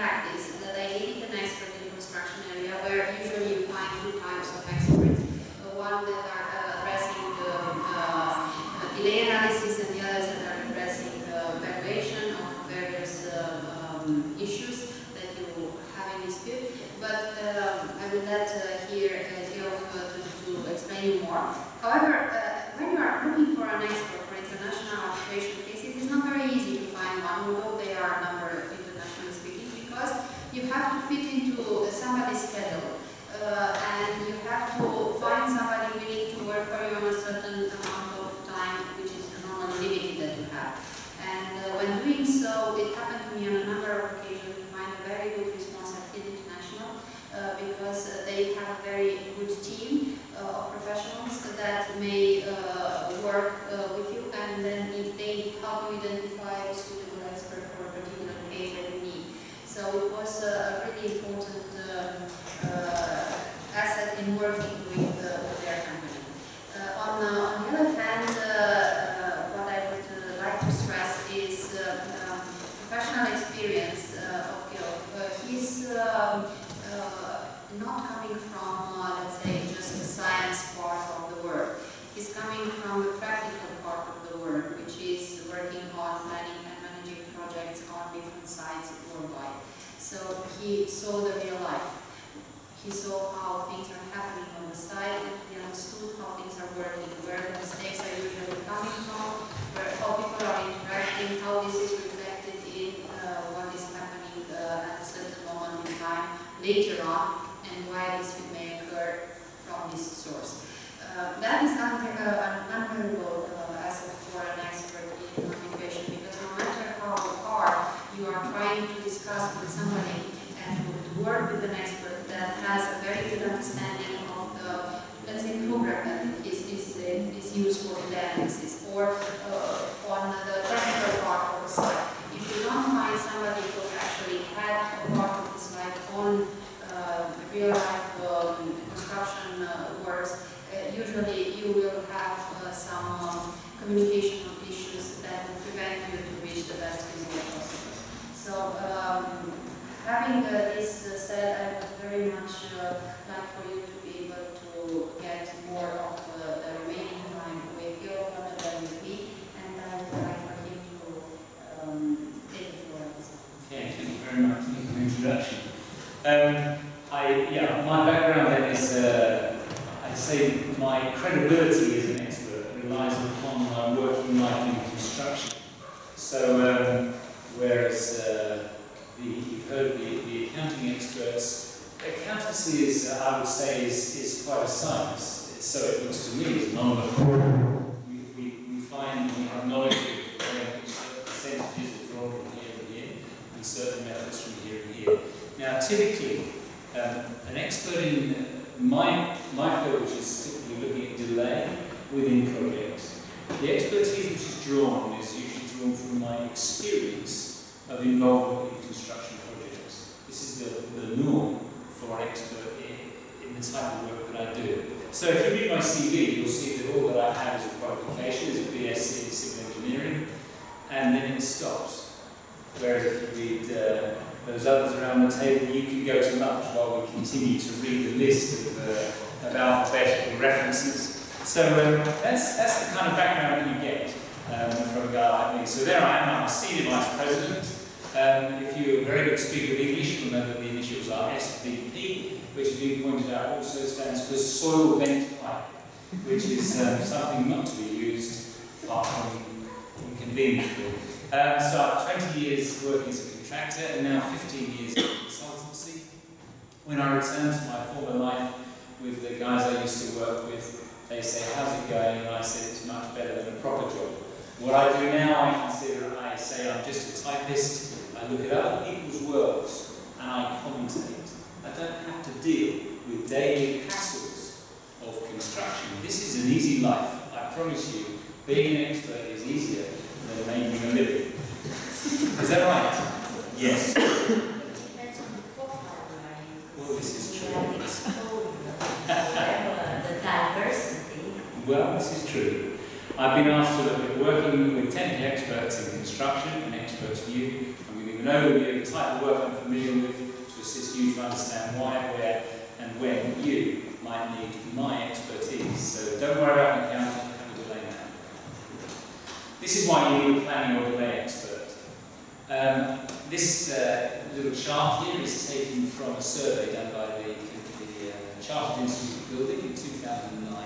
practice that I need an expert in the construction area, where usually you find two types of experts. One that are addressing the delay analysis, and the others that are addressing the valuation of various issues that you have in dispute. But I will let here Geoff to explain more. However, when you are looking for an expert for international arbitration cases, it's not very easy to find one, although they are a number internationally speaking, because you have to fit into somebody's schedule. And you have to find somebody willing to work for you on a certain amount of time, which is normally limited that you have. And when doing so, it happened to me on a number of occasions to find a very good response at Field International, because they have a very good team of professionals that may work with you, and then if they help you identify a suitable expert for a particular case that you need. So it was a really important asset in working with their company. On the other hand, what I would like to stress is professional experience of Geoff. He's not coming from, let's say, just the science part of the work. He's coming from the practical part of the work, which is working on planning and managing projects on different sites worldwide. So he saw the real life. He saw how things are happening on the site, and he understood how things are working, where the mistakes are usually coming from, how people are interacting, how this is reflected in what is happening at a certain moment in time later on, and why this may occur from this source. That is an unvaluable asset for an expert in arbitration, because no matter how hard you are trying to discuss with somebody and to work with an expert that has a very good understanding of the, let's say, program that is used for the analysis, or on the technical part of the site. If you don't find somebody who actually had a part of the site on real life construction works, usually you will have some communication issues that will prevent you to reach the best result possible. So having this said, I would very much like for you to be able to get more of the remaining time with Geoff rather than with me, and I would like for him to take the floor. Okay, thank you very much. Thank you for the introduction. My background then is, I'd say my credibility as an expert relies upon my working life in construction. So, whereas you've heard the accounting experts, accountancy is, I would say, is quite a science. So it looks to me as non-accord. We find we have knowledge of which percentages are drawn from here and here, and certain methods from here and here. Now, typically, an expert in my field, which is typically looking at delay within projects, the expertise which is drawn is usually drawn from my experience of involvement in construction projects. This is the norm for an expert in the type of work that I do. So if you read my CV, you'll see that all that I have is a qualification, is a BSc in civil engineering, and then it stops. Whereas if you read those others around the table, you can go to lunch while we continue to read the list of alphabetical references. So that's the kind of background that you get from a guy like me. So there I am, I'm a senior vice president. If you're a very good speaker of English, you'll know that the initials are SVP, which has been pointed out also stands for soil vent pipe, which is something not to be used apart from inconveniently. So I have 20 years working as a contractor and now 15 years in consultancy. When I returned to my former life with the guys I used to work with, they say, how's it going? And I said, it's much better than a proper job. What I do now, I say I'm just a typist. I look at other people's works and I commentate. I don't have to deal with daily hassles of construction. This is an easy life. I promise you, being an expert is easier than making a living. Is that right? Yes. Well, this is true. The diversity. Well, this is true. I've been asked to look at working with technical experts in construction, an expert's view, and we've been you an overview of the type of work I'm familiar with to assist you to understand why, where, and when you might need my expertise. So don't worry about an accountant, you have a delay now. This is why you need a planning or delay expert. This little chart here is taken from a survey done by the Chartered Institute Building in 2009.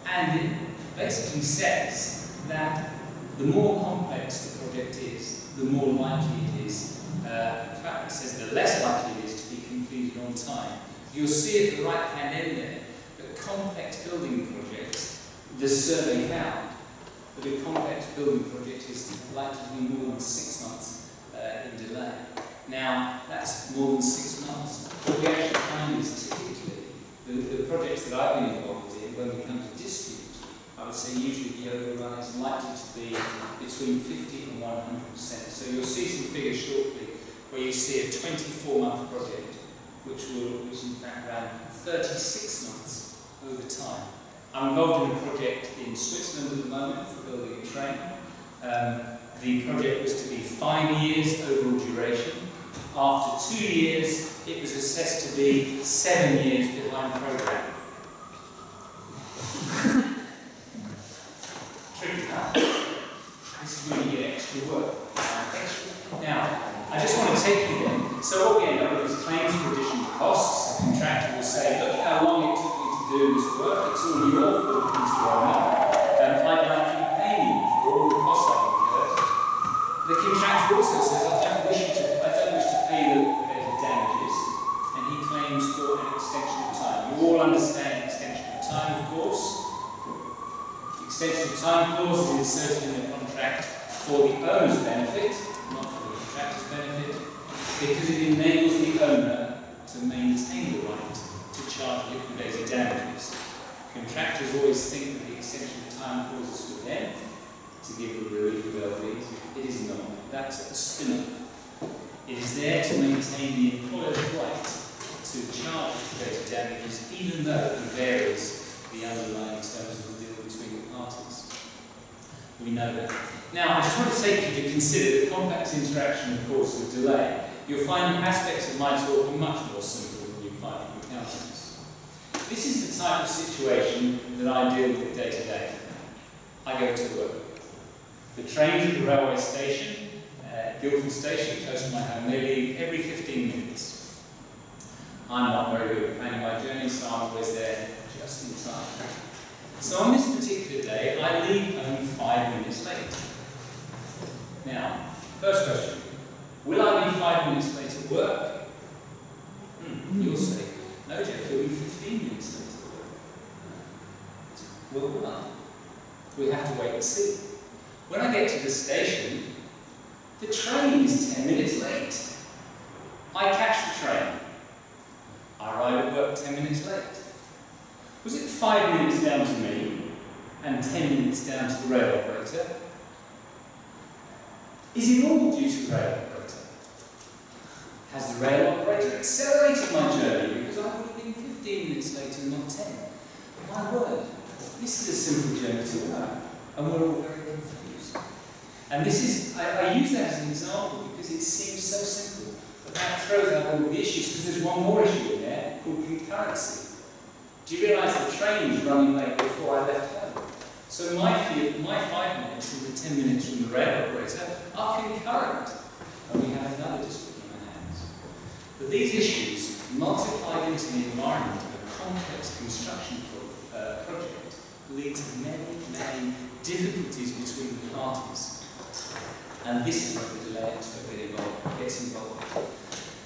And it basically says that the more complex the project is, the more likely it is. In fact, it says the less likely it is to be completed on time. You'll see at the right-hand end there that complex building projects, the survey found that a complex building project is likely to be more than 6 months in delay. Now, that's more than 6 months. What we actually find is typically the projects that I've been involved in, when we come to dispute, I would say usually the overrun is likely to be between 50 and 100%. So you'll see some figures shortly where you see a 24-month project, which in fact ran 36 months over time. I'm involved in a project in Switzerland at the moment for building a train. The project was to be 5 years overall duration. After 2 years, it was assessed to be 7 years behind programme. Tricky, huh? This is where you get extra work. Now, I just want to take you in. So what we end up with is claims for additional costs. The contractor will say, look how long it took me to do this work. It's all your fault, Mr. Owner. I'd like you to pay me for all the costs I've incurred. The contractor also says, I don't wish to pay the damages, and he claims for an extension of time. You all understand extension of time, of course. The extension of time clause is inserted in the contract for the owner's benefit, not for the contractor's benefit, because it enables the owner to maintain the right to charge liquidated damages. Contractors always think that the extension of time clause is for them to give them relief of LDs. It is not. That's a spin-off. It is there to maintain the employer's right to charge liquidated damages, even though it varies the underlying terms of the deal between the parties. We know that. Now, I just want to take you to consider the complex interaction, of course, with delay. You'll find aspects of my talk are much more simple than you find from accountants. This is the type of situation that I deal with day to day. I go to work. The trains at the railway station, Guildford Station, close to my home, they leave every 15 minutes. I'm not very good at planning my journey, so I'm always there just in time. So on this particular day, I leave home 5 minutes late. Now, first question, will I be 5 minutes late at work? You'll say, no, Geoff, you'll be 15 minutes late at work. Well, no. We'll have to wait and see. When I get to the station, the train is 10 minutes late. I catch the train. I arrive at work 10 minutes late. Was it 5 minutes down to me and 10 minutes down to the rail operator? Is it all due to the rail operator? Has the rail operator accelerated my journey because I would have been 15 minutes late and not 10? My word, this is a simple journey to work, and we're all very confused. And this is, I use that as an example because it seems so simple, but that throws out all the issues because there's one more issue in there called concurrency. Do you realise the train was running late before I left home? So my 5 minutes and the 10 minutes from the rail operator are concurrent, and we have another dispute on our hands. But these issues, multiplied into the environment of a complex construction project, lead to many, many difficulties between the parties. And this is where the delay expert gets involved.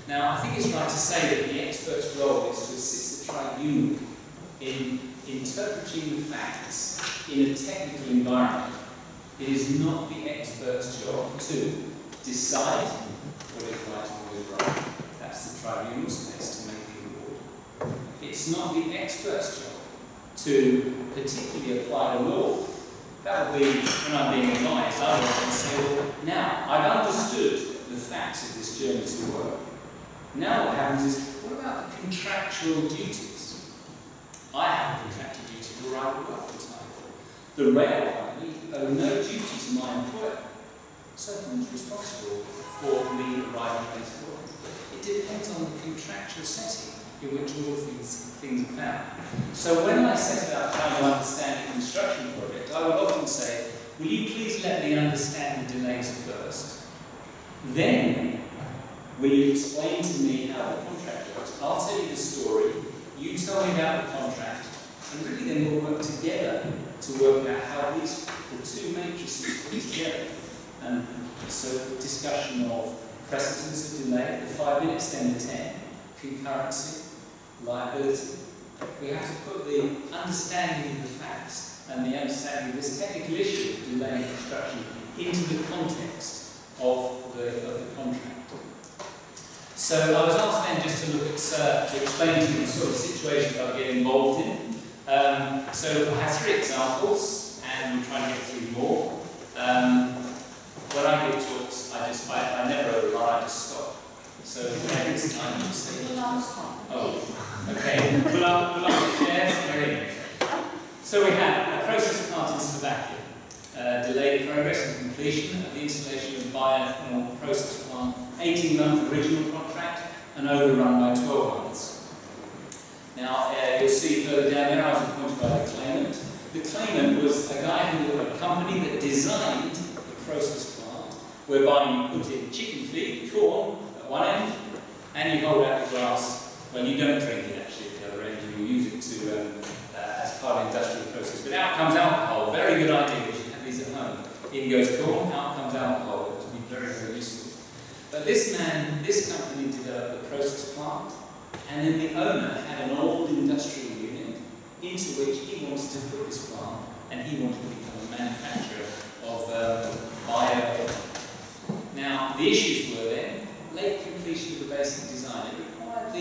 Now, I think it's right to say that the expert's role is to assist the tribunal in interpreting the facts in a technical environment. It is not the expert's job to decide what is right and what is wrong. That's the tribunal's place to make the award. It's not the expert's job to particularly apply the law. That would be, when I'm being advised, I would often say, well, now, I've understood the facts of this journey to work. Now what happens is, what about the contractual duties? I have a contractual duty to provide work for time. The rail company owe no duty to my employer. So who's responsible for me arriving at this point? It depends on the contractual setting in which all things are found. So when I set about trying to understand a construction project, I would often say, will you please let me understand the delays first? Then, will you explain to me how the contract works? I'll tell you the story, you tell me about the contract, and really then we'll work together to work out how the two matrices fit together. And so discussion of precedence of delay, the 5 minutes, then the 10, concurrency, liability. We have to put the understanding of the facts and the understanding of this technical issue of delay in construction into the context of the contract. So I was asked then just to look at, to explain to you the sort of situations I get involved in. So I have 3 examples, and we'll try and get through more. When I give talks, I never overrun, I just stop. So next time you say, oh, okay, pull up the chairs, very good. So we have a process plant in Slovakia, delayed progress and completion of the installation of the bioethanol process plant, 18-month original contract, and overrun by 12 months. Now, you'll see further down there, I was appointed by the claimant. The claimant was a company that designed the process plant, whereby you put in chicken feed, corn, at one end, and you hold out the glass. Well, you don't drink it actually at the other end, you use it to, as part of the industrial process. But out comes alcohol, very good idea, we should have these at home. In goes corn, out comes alcohol, it would be very, very useful. But this company developed the process plant, and then the owner had an old industrial unit into which he wanted to put this plant, and he wanted to become a manufacturer of bioethanol. Now, the issues were then late completion of the basic design. It required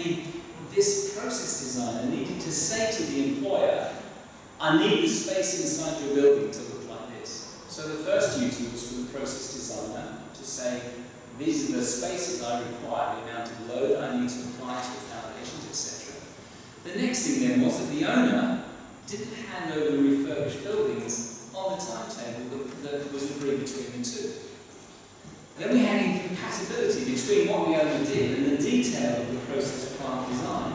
this process designer needed to say to the employer, I need the space inside your building to look like this. So the first duty was for the process designer to say, these are the spaces I require, the amount of load I need to apply to the foundations, etc. The next thing then was that the owner didn't hand over the refurbished buildings on the timetable that was agreed between the two. Then we had incompatibility between what the owner did and the detail of the process plant design.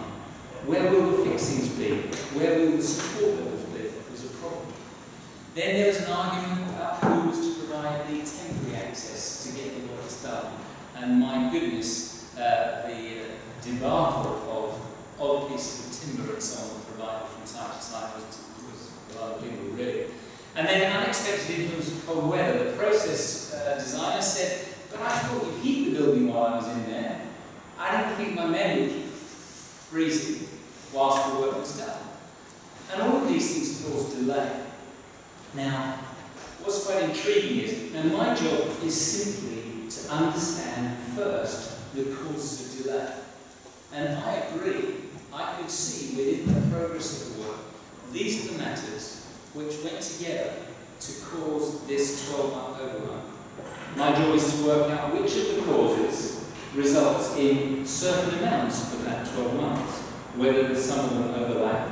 Where will the fixings be? Where will the support levels be? There was a problem. Then there was an argument about who was to provide the temporary access to get the works done. And my goodness, the debacle of odd pieces of timber and so on provided from time to time was unbelievable, really. And then unexpected influence of cold weather. The process designer said, but I thought you'd heat the building while I was in there. I didn't think my men would keep freezing whilst the work was done. And all of these things caused delay. Now, what's quite intriguing is, now my job is simply to understand first the causes of delay. And I agree, I could see within the progress of the work, these are the matters which went together to cause this 12-month overrun. My job is to work out which of the causes results in certain amounts of that 12 months, whether some of them overlap.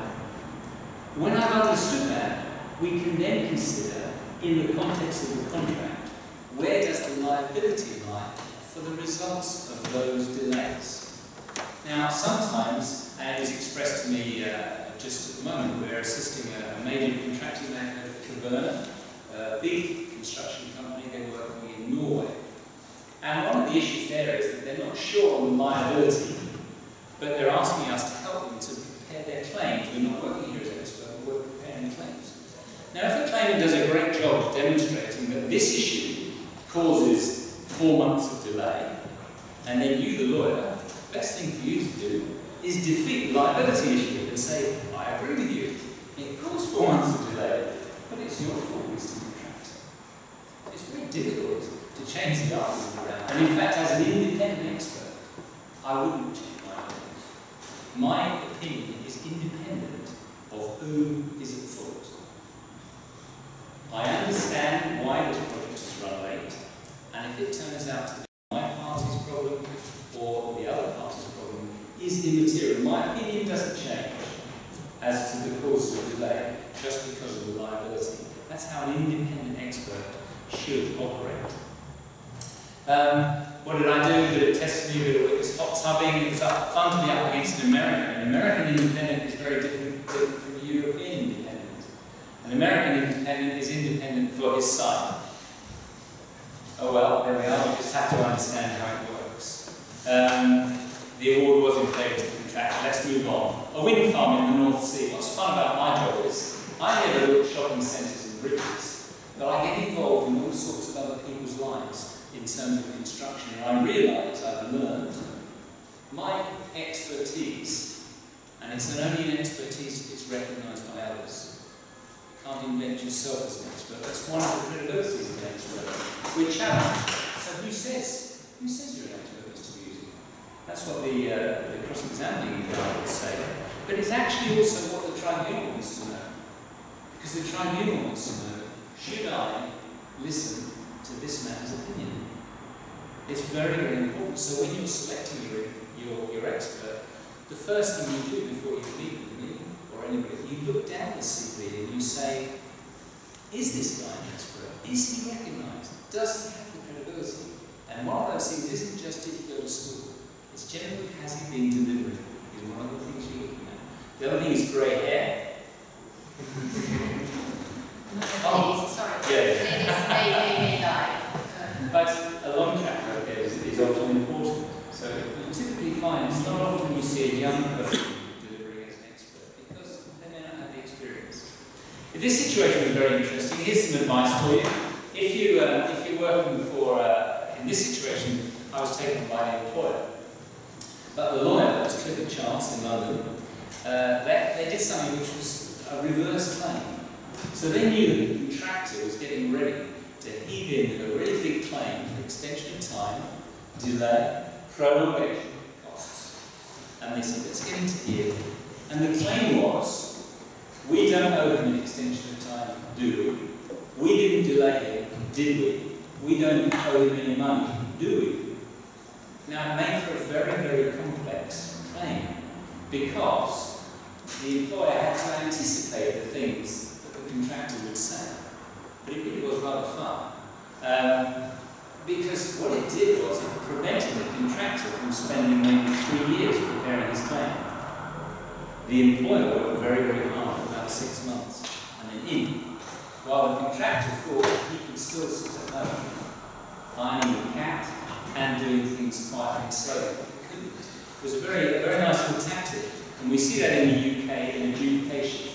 When I've understood that, we can then consider, in the context of the contract, where does the liability lie for the results of those delays. Now, sometimes, and it was expressed to me just at the moment, we're assisting a major contracting maker, Caverna, a big construction company, they're working in Norway. And one of the issues there is that they're not sure on the liability, but they're asking us to help them to prepare their claims. We're not working here as experts, we're preparing claims. Now, if the claimant does a great job of demonstrating that this issue causes 4 months of delay, and then you, the lawyer, the best thing for you to do is defeat the liability issue and say, I agree with you, it caused 4 months of delay, but it's your fault, Mr. Contractor. It's very difficult to change the argument around. And in fact, as an independent expert, I wouldn't change my opinion. My opinion is independent of who is at fault. I understand why this project has run late, and if it turns out to be my party's problem or the other party's problem, is immaterial. My opinion doesn't change as to the causes of delay just because of the liability. That's how an independent expert should operate. What did I do? A bit of testing, a bit of witness hot tubbing. It was fun to be up against an American. An American independent is very different from a European independent. An American independent is independent for his side. Oh well, there we are. We just have to understand how it works. The award was in favour of the contractor. Let's move on. A wind farm in the North Sea. What's fun about my job is I never look at shopping centres and bridges, but I get involved in all sorts of other people's lives in terms of construction, and I realise I've learned my expertise, and it's only an expertise if it's recognised by others. You can't invent yourself as an expert. That's one of the credibilities of an expert. We're challenged. So who says you're an expert, Mr. Bewsey? That's what the cross-examining guy would say. But it's actually also what the tribunal wants to know. Because the tribunal wants to know, should I listen to this man's opinion? It's very, very important. So when you're selecting your expert, the first thing you do before you meet with me or anybody, you look down the CV and you say, is this guy an expert? Is he recognised? Does he have the credibility? And one of those things isn't just did he go to school, it's generally has he been delivering, is one of the things you're looking at. The other thing is grey hair. Oh, sorry. Yeah. They die. But a long track record is often important. So you typically find it's not often you see a young person delivering as an expert because they may not have the experience. If this situation was very interesting, here's some advice for you. If you're working for, in this situation, I was taken by the employer. But the lawyer, that was Clifford Charles in London, they did something which was a reverse claim. So they knew that the contractor was getting ready to heave in a really big claim for extension of time, delay, prolongation of costs. And they said, let's get into here. And the claim was, we don't owe him an extension of time, do we? We didn't delay him, did we? We don't owe him any money, do we? Now, it made for a very, very complex claim because the employer had to anticipate the things that the contractor would say. But it really was rather fun. Because what it did was it prevented the contractor from spending maybe 3 years preparing his claim. The employer worked very, very hard for about 6 months and then in, while the contractor thought he could still sit at home, ironing the cat and doing things quietly and slowly. It was a very nice little tactic. And we see that in the UK in adjudication,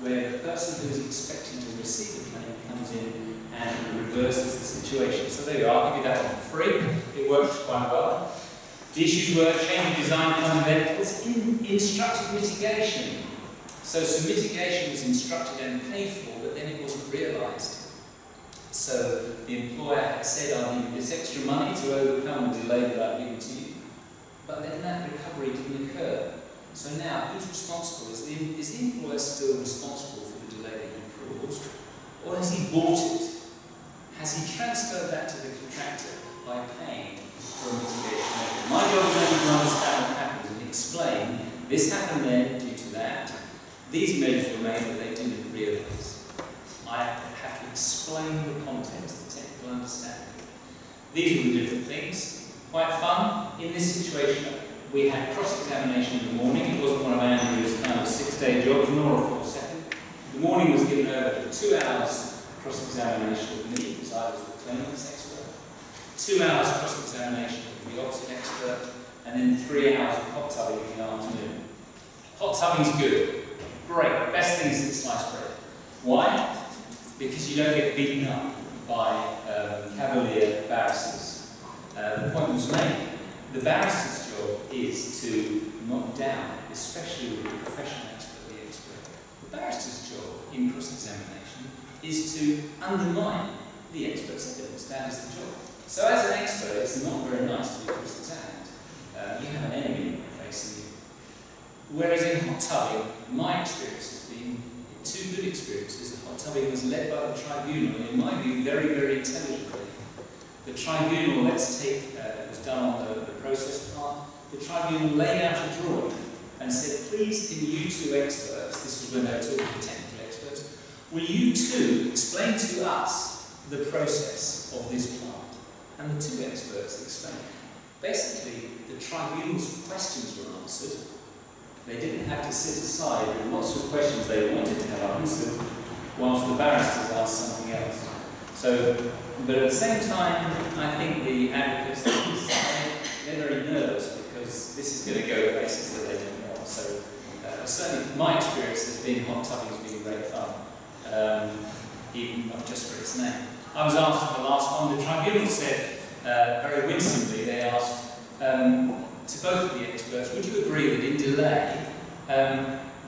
where the person who is expecting to receive the claim comes in and reverses the situation. So there you are, I'll give you that one for free. It works quite well. The issues were change of design fundamentals, instructed mitigation. So some mitigation was instructed and paid for, but then it wasn't realised. So the employer had said, I'll give you this extra money to overcome the delay that I've given to you. But then that recovery didn't occur. So now, who's responsible? Is the employer still responsible for the delay that he caused? Or has he bought it? Has he transferred that to the contractor by paying for a mitigation measure? My job is only to understand what happened and explain, this happened then due to that. These measures were made that they didn't realise. I have to explain the context, the technical understanding. These were the different things. Quite fun. In this situation, we had cross-examination in the morning. It wasn't one of Andrew's kind of 6-day jobs, nor a 4-second. The morning was given over to 2 hours cross-examination of me, because I was the claimant's expert. 2 hours cross-examination of the opposite expert, and then 3 hours of hot tubbing in the afternoon. Hot tubbing's good. Great. Best thing since sliced bread. Why? Because you don't get beaten up by cavalier barristers. The point was made. The barrister's job is to knock down, especially with the professional expert, the expert. The barrister's job in cross-examination is to undermine the expert's evidence. That is the job. So as an expert, it's not very nice to be cross-examined. You have an enemy facing you. Whereas in hot tubbing, my experience has been 2 good experiences. The hot tubbing was led by the tribunal, and in my view, very, very intelligently. The tribunal, let's take, it was done on the process part, the tribunal laid out a drawing and said, please can you 2 experts, this was when they were talking to technical experts, will you 2 explain to us the process of this plant? and the two experts explained. Basically, the tribunal's questions were answered. They didn't have to sit aside with lots of questions they wanted to have answered, whilst the barristers asked something else. So, but at the same time, I think the advocates, they're very nervous because this is going to go places that they don't want. So, certainly my experience has been hot tubbing has been great fun, even not just for its name. I was asked in the last one, the tribunal said, very winsomely, they asked to both of the experts, would you agree that in delay,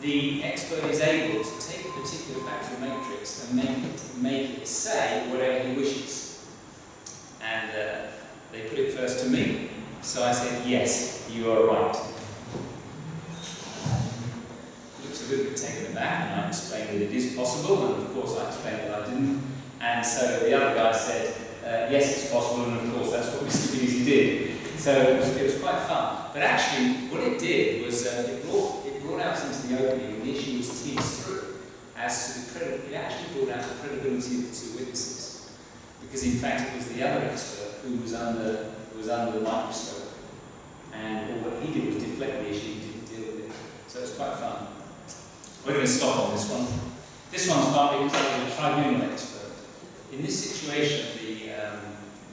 the expert is able to take a particular factual matrix and make it say whatever he wishes? And they put it first to me. So I said, yes, you are right. Looks a little bit taken aback, and I explained that it is possible, and of course I explained that I didn't. And so the other guy said, yes, it's possible, and of course that's what Mr. Bewsey did. So it was quite fun. But actually, what it did was it brought out into the opening, and the issue was teased through as to the credibility. It actually brought out the credibility of the two witnesses, because in fact it was the other expert who was under the microscope, and all what he did was deflect the issue. He didn't deal with it. So it was quite fun. We're going to stop on this one. This one's fun because I was a tribunal expert. In this situation,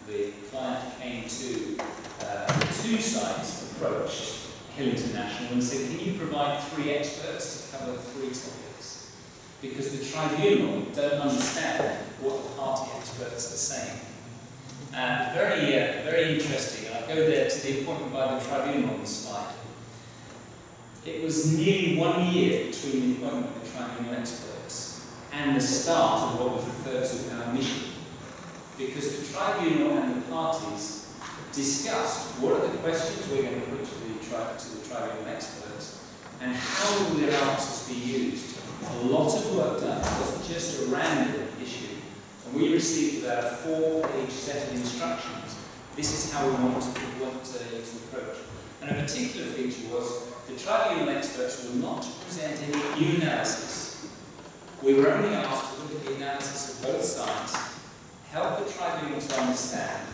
the client came to two sides approach Hill International and said, can you provide 3 experts to cover 3 topics? Because the tribunal don't understand what the party experts are saying. Very interesting. I go there to the appointment by the tribunal on the slide. It was nearly 1 year between the appointment of the tribunal experts and the start of what was referred to as our mission. Because the tribunal and the parties discussed what are the questions we're going to put to the tribunal experts and how will their answers be used. A lot of work done. It wasn't just a random issue. And we received about a 4-page set of instructions. This is how we want to approach. And a particular feature was the tribunal experts were not to present any new analysis. We were only asked to look at the analysis of both sides, help the tribunal to understand,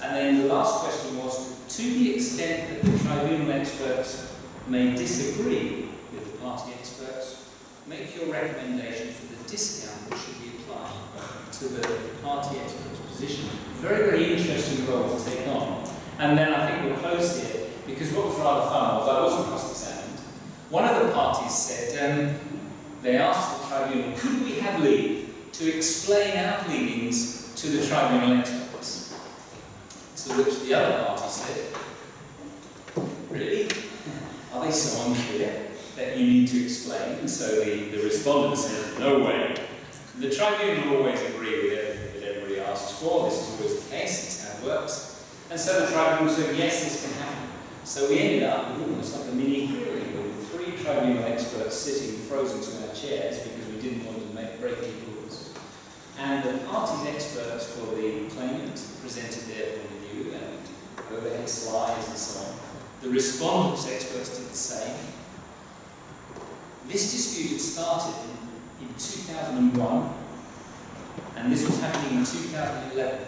and then the last question was, to the extent that the tribunal experts may disagree with the party experts, make your recommendation for the discount that should be applied to the party expert's position. Very, very interesting role to take on. And then I think we'll close here, because what was rather fun was I wasn't cross-examined. One of the parties said, they asked the tribunal, could we have leave to explain our pleadings to the tribunal experts? To which the other party said, really? Are they so unclear that you need to explain? And so the respondent said, no way. The tribunal always agree with everything that everybody asks for. This is always the case, it's how it works. And so the tribunal said, yes, this can happen. So we ended up with almost like a mini hearing with 3 tribunal experts sitting frozen to our chairs because we didn't want to break any rules. And the parties experts for the claimant presented their point of view and overhead slides and so on. The respondents experts did the same. This dispute had started in 2001, and this was happening in 2011,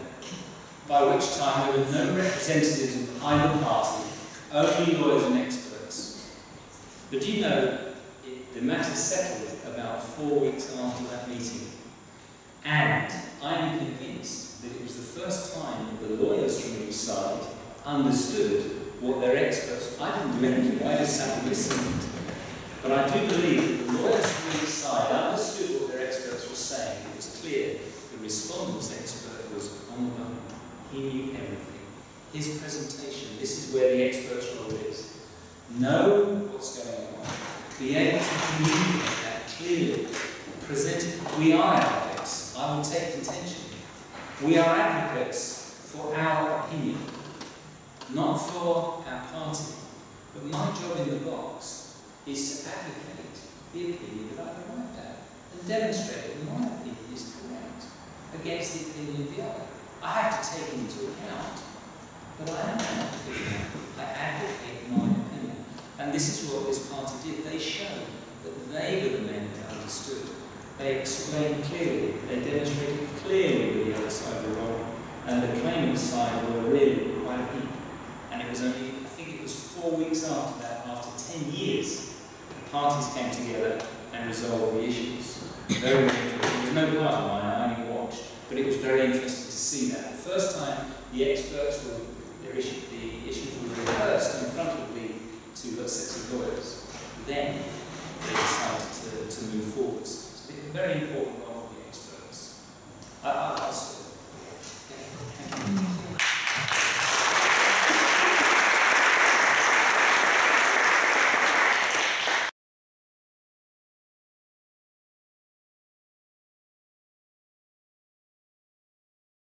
by which time there were no representatives of either party, only lawyers and experts. But you know, the matter settled about 4 weeks after that meeting. And I'm convinced that it was the first time that the lawyers from each side understood what their experts. I didn't do anything, I just sat and listened. But I do believe that the lawyers from each side understood what their experts were saying. It was clear the respondent's expert was on the button. He knew everything. His presentation, this is where the expert's role is. Know what's going on. Be able to communicate that clearly. Present it. We are advocates. I will take contention. We are advocates for our opinion, not for our party. But my job in the box is to advocate the opinion that I've arrived at and demonstrate that my opinion is correct against the opinion of the other. I have to take into account, but I am an advocate. I advocate my opinion. And this is what this party did. They showed that they were the men that understood. They explained clearly, they demonstrated clearly that the other side were wrong, and the claimant side were really quite a heap. And it was only, I think it was 4 weeks after that, after 10 years, the parties came together and resolved the issues. Very interesting. There was no part of mine, I only watched, but it was very interesting to see that. The first time, the experts were